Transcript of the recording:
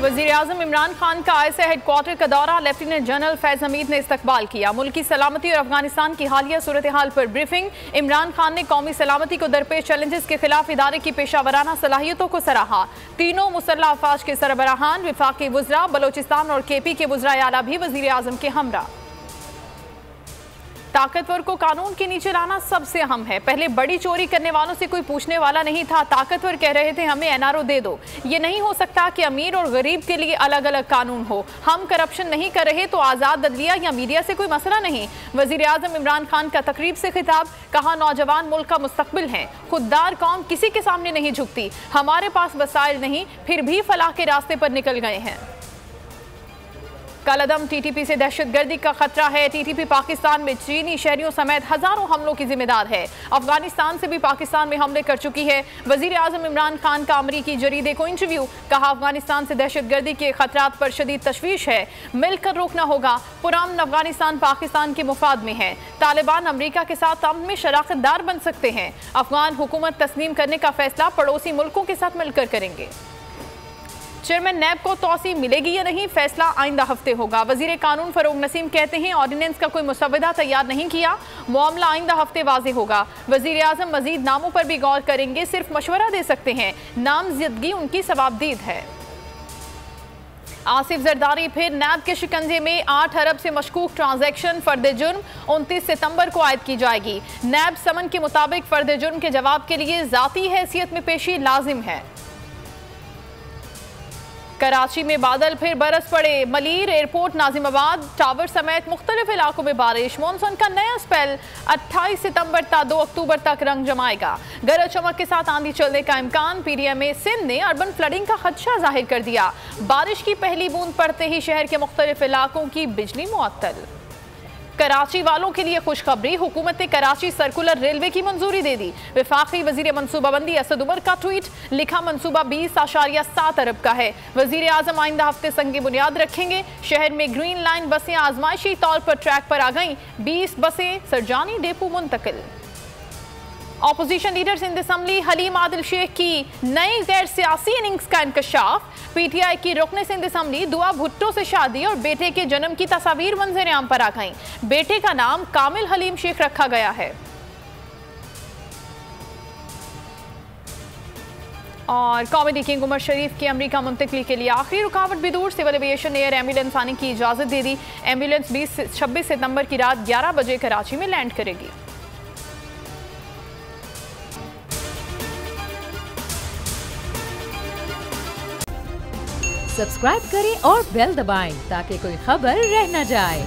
वज़ीर-ए-आज़म इमरान खान का ISA headquarter का दौरा, लेफ्टिनेंट जनरल फैज हमीद ने इस्तकबाल किया। मुल्की सलामती और अफगानिस्तान की हालिया सूरत हाल पर ब्रीफिंग। इमरान खान ने कौमी सलामती को दरपेश चैलेंजेस के खिलाफ इदारे की पेशावराना सलाहियतों को सराहा। तीनों मुसल्लह अफवाज के सरबराहान, विफाकी वुज़रा, बलोचिस्तान और KP के वुज़राए आला भी वज़ीर-ए-आज़म के हमरा। ताकतवर को कानून के नीचे लाना सबसे अहम है। पहले बड़ी चोरी करने वालों से कोई पूछने वाला नहीं था। ताकतवर कह रहे थे हमें NRO दे दो। ये नहीं हो सकता कि अमीर और गरीब के लिए अलग अलग कानून हो। हम करप्शन नहीं कर रहे तो आज़ाद अदलिया या मीडिया से कोई मसला नहीं। वज़ीर-ए-आज़म इमरान खान का तकरीब से खिताब, कहा नौजवान मुल्क का मुस्तकबिल हैं। खुददार कौम किसी के सामने नहीं झुकती। हमारे पास वसाइल नहीं, फिर भी फलाह के रास्ते पर निकल गए हैं। कालादम TTP से दहशतगर्दी का खतरा है। TTP पाकिस्तान में चीनी शहरियों समेत हजारों हमलों की जिम्मेदार है। अफगानिस्तान से भी पाकिस्तान में हमले कर चुकी है। वज़ीर-ए-आज़म इमरान खान का अमरीकी जरीदे को इंटरव्यू, कहा अफगानिस्तान से दहशतगर्दी के खतरात पर शदीद तशवीश है। मिलकर रोकना होगा। पुरान अफगानिस्तान पाकिस्तान के मुफाद में है। तालिबान अमरीका के साथ अमन में शराकतदार बन सकते हैं। अफगान हुकूमत तस्लीम करने का फैसला पड़ोसी मुल्कों के साथ मिलकर करेंगे। चेयरमैन नैब को तौसी मिलेगी या नहीं, फैसला आइंदा हफ्ते होगा। वजीर कानून फरोग नसीम कहते हैं ऑर्डिनेंस का कोई मुसवदा तैयार नहीं किया, मामला आइंदा हफ्ते वाज़ेह होगा। वजीर आज़म मजीद नामों पर भी गौर करेंगे, सिर्फ मशवरा दे सकते हैं। नामजदगी उनकी सवाबदीद है। आसिफ जरदारी फिर नैब के शिकंजे में। 8 अरब से मशकूक ट्रांजैक्शन फर्द जुर्म 29 सितंबर को आयद की जाएगी। नैब समन के मुताबिक फर्द जुर्म के जवाब के लिए जाती हैसियत में पेशी लाजिम है। कराची में बादल फिर बरस पड़े। मलीर एयरपोर्ट, नाजिमाबाद टावर समेत मुख्तलिफ इलाकों में बारिश। मानसून का नया स्पेल 28 सितंबर ta 2 अक्टूबर तक रंग जमाएगा। गरज चमक के साथ आंधी चलने का इम्कान। PDMA सिंध ने अर्बन फ्लडिंग का खदशा जाहिर कर दिया। बारिश की पहली बूंद पड़ते ही शहर के मुख्तलिफ इलाकों की बिजली मुअत्तल। कराची वालों के लिए खुशखबरी, हुकूमत ने कराची सर्कुलर रेलवे की मंजूरी दे दी। वफाकी वजीर मनसूबाबंदी असद उमर का ट्वीट, लिखा मंसूबा 20.7 अरब का है। वजीर आजम आइंदा हफ्ते संग बुनियाद रखेंगे। शहर में ग्रीन लाइन बसें आजमाइशी तौर पर ट्रैक पर आ गईं। 20 बसें सरजानी डेपो मुंतकिल। Opposition leader Sindh assembly Haleem Adil Sheikh की नई गैर सियासी इनिंग्स का इंकशाफ। PTI की रुकने सिंध असम्बली दुआ भुट्टो से शादी और बेटे के जन्म की तस्वीर मंजर आम पर आ गईं। बेटे का नाम कामिल हलीम शेख रखा गया है। और कॉमेडी किंग उमर शरीफ की अमेरिका मुंतकली के लिए आखिरी रुकावट भी दूर। सिविल एविएशन एयर एम्बुलेंस आने की इजाजत दे दी। एम्बुलेंस 26 सितंबर की रात 11 बजे कराची में लैंड करेगी। सब्सक्राइब करें और बेल दबाएं ताकि कोई खबर रह न जाए।